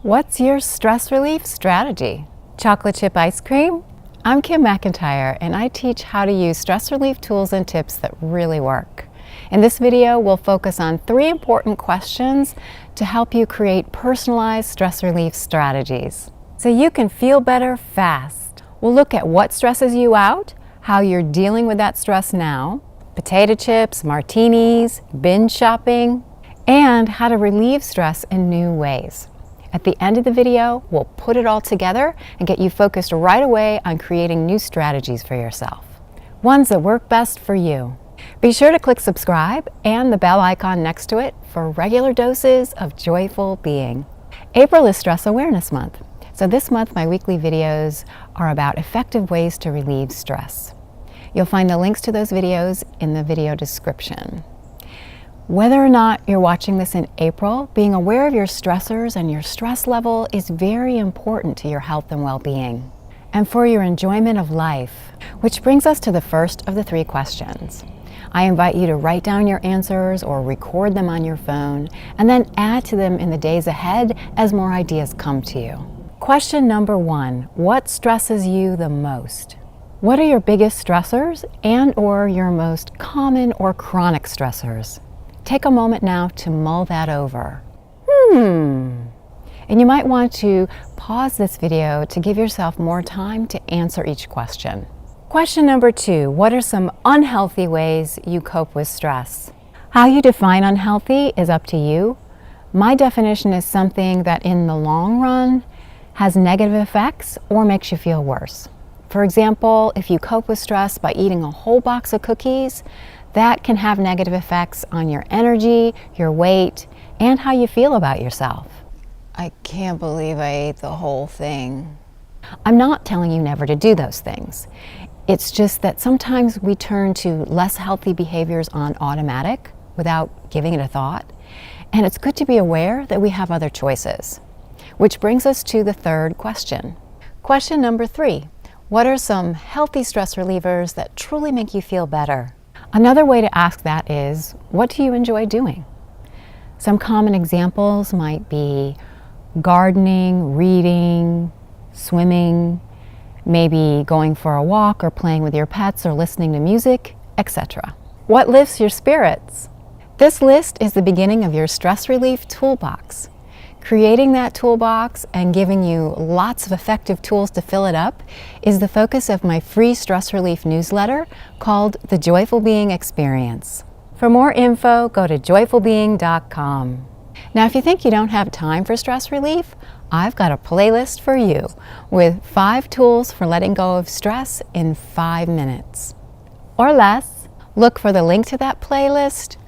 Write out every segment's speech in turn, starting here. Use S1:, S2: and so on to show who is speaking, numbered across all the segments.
S1: What's your stress relief strategy? Chocolate chip ice cream? I'm McIntyre, and I teach how to use stress relief tools and tips that really work. In this video, we'll focus on 3 important questions to help you create personalized stress relief strategies so you can feel better fast. We'll look at what stresses you out, how you're dealing with that stress now, potato chips, martinis, binge shopping, and how to relieve stress in new ways. At the end of the video, we'll put it all together and get you focused right away on creating new strategies for yourself, ones that work best for you. Be sure to click subscribe and the bell icon next to it for regular doses of joyful being. April is Stress Awareness Month, so this month my weekly videos are about effective ways to relieve stress. You'll find the links to those videos in the video description. Whether or not you're watching this in April, being aware of your stressors and your stress level is very important to your health and well-being, and for your enjoyment of life. Which brings us to the first of the 3 questions. I invite you to write down your answers or record them on your phone, and then add to them in the days ahead as more ideas come to you. Question number 1, what stresses you the most? What are your biggest stressors and/or your most common or chronic stressors? Take a moment now to mull that over. And you might want to pause this video to give yourself more time to answer each question. Question number 2, what are some unhealthy ways you cope with stress? How you define unhealthy is up to you. My definition is something that in the long run has negative effects or makes you feel worse. For example, if you cope with stress by eating a whole box of cookies, that can have negative effects on your energy, your weight, and how you feel about yourself. I can't believe I ate the whole thing. I'm not telling you never to do those things. It's just that sometimes we turn to less healthy behaviors on automatic without giving it a thought. And it's good to be aware that we have other choices. Which brings us to the 3rd question. Question number 3, what are some healthy stress relievers that truly make you feel better? Another way to ask that is, what do you enjoy doing? Some common examples might be gardening, reading, swimming, maybe going for a walk or playing with your pets or listening to music, etc. What lifts your spirits? This list is the beginning of your stress relief toolbox. Creating that toolbox and giving you lots of effective tools to fill it up is the focus of my free stress relief newsletter called The Joyful Being Experience. For more info, go to joyfulbeing.com. Now, if you think you don't have time for stress relief, I've got a playlist for you with 5 tools for letting go of stress in 5 minutes or less. Look for the link to that playlist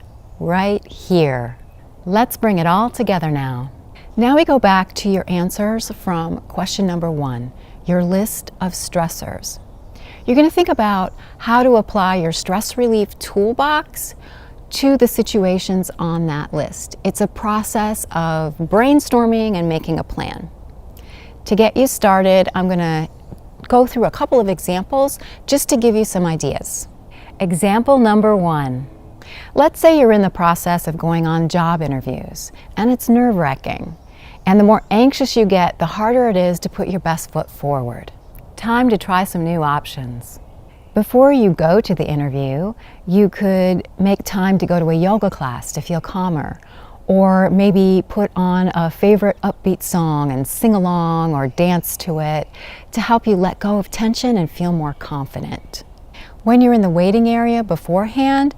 S1: right here. Let's bring it all together now. Now we go back to your answers from question number 1, your list of stressors. You're going to think about how to apply your stress relief toolbox to the situations on that list. It's a process of brainstorming and making a plan. To get you started, I'm going to go through a couple of examples just to give you some ideas. Example number 1. Let's say you're in the process of going on job interviews and it's nerve-wracking. And the more anxious you get, the harder it is to put your best foot forward. Time to try some new options. Before you go to the interview, you could make time to go to a yoga class to feel calmer, or maybe put on a favorite upbeat song and sing along or dance to it to help you let go of tension and feel more confident. When you're in the waiting area beforehand,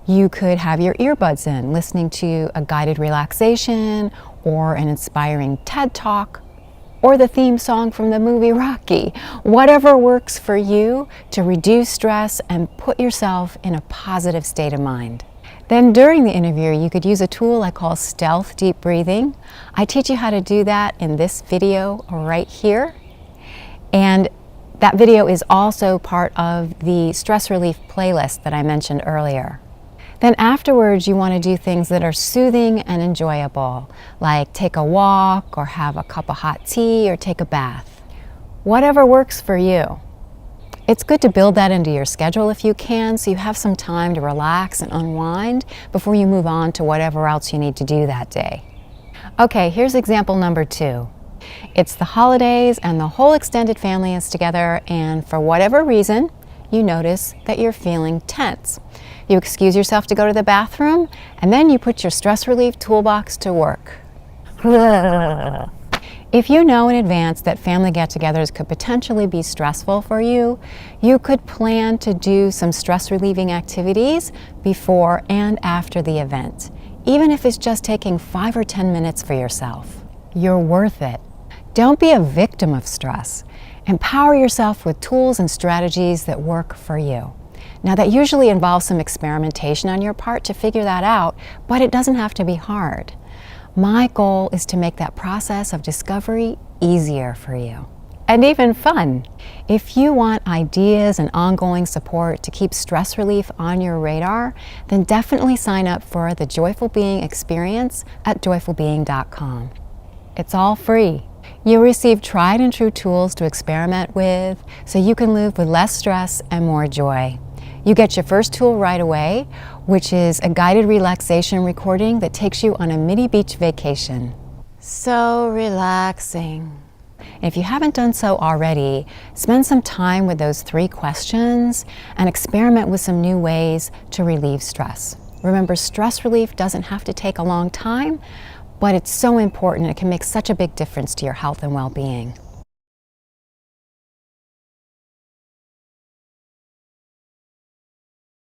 S1: you could have your earbuds in, listening to a guided relaxation or an inspiring TED Talk or the theme song from the movie Rocky. Whatever works for you to reduce stress and put yourself in a positive state of mind. Then during the interview, you could use a tool I call stealth deep breathing. I teach you how to do that in this video right here. And that video is also part of the stress relief playlist that I mentioned earlier. Then afterwards, you want to do things that are soothing and enjoyable, like take a walk or have a cup of hot tea or take a bath. Whatever works for you. It's good to build that into your schedule if you can, so you have some time to relax and unwind before you move on to whatever else you need to do that day. Okay, here's example number 2. It's the holidays and the whole extended family is together, and for whatever reason, you notice that you're feeling tense. You excuse yourself to go to the bathroom, and then you put your stress relief toolbox to work. If you know in advance that family get-togethers could potentially be stressful for you, you could plan to do some stress-relieving activities before and after the event, even if it's just taking 5 or 10 minutes for yourself. You're worth it. Don't be a victim of stress. Empower yourself with tools and strategies that work for you. Now, that usually involves some experimentation on your part to figure that out, but it doesn't have to be hard. My goal is to make that process of discovery easier for you. And even fun. If you want ideas and ongoing support to keep stress relief on your radar, then definitely sign up for the Joyful Being Experience at joyfulbeing.com. It's all free. You'll receive tried and true tools to experiment with so you can live with less stress and more joy. You get your first tool right away, which is a guided relaxation recording that takes you on a mini beach vacation. So relaxing. And if you haven't done so already, spend some time with those 3 questions and experiment with some new ways to relieve stress. Remember, stress relief doesn't have to take a long time, but it's so important and it can make such a big difference to your health and well-being.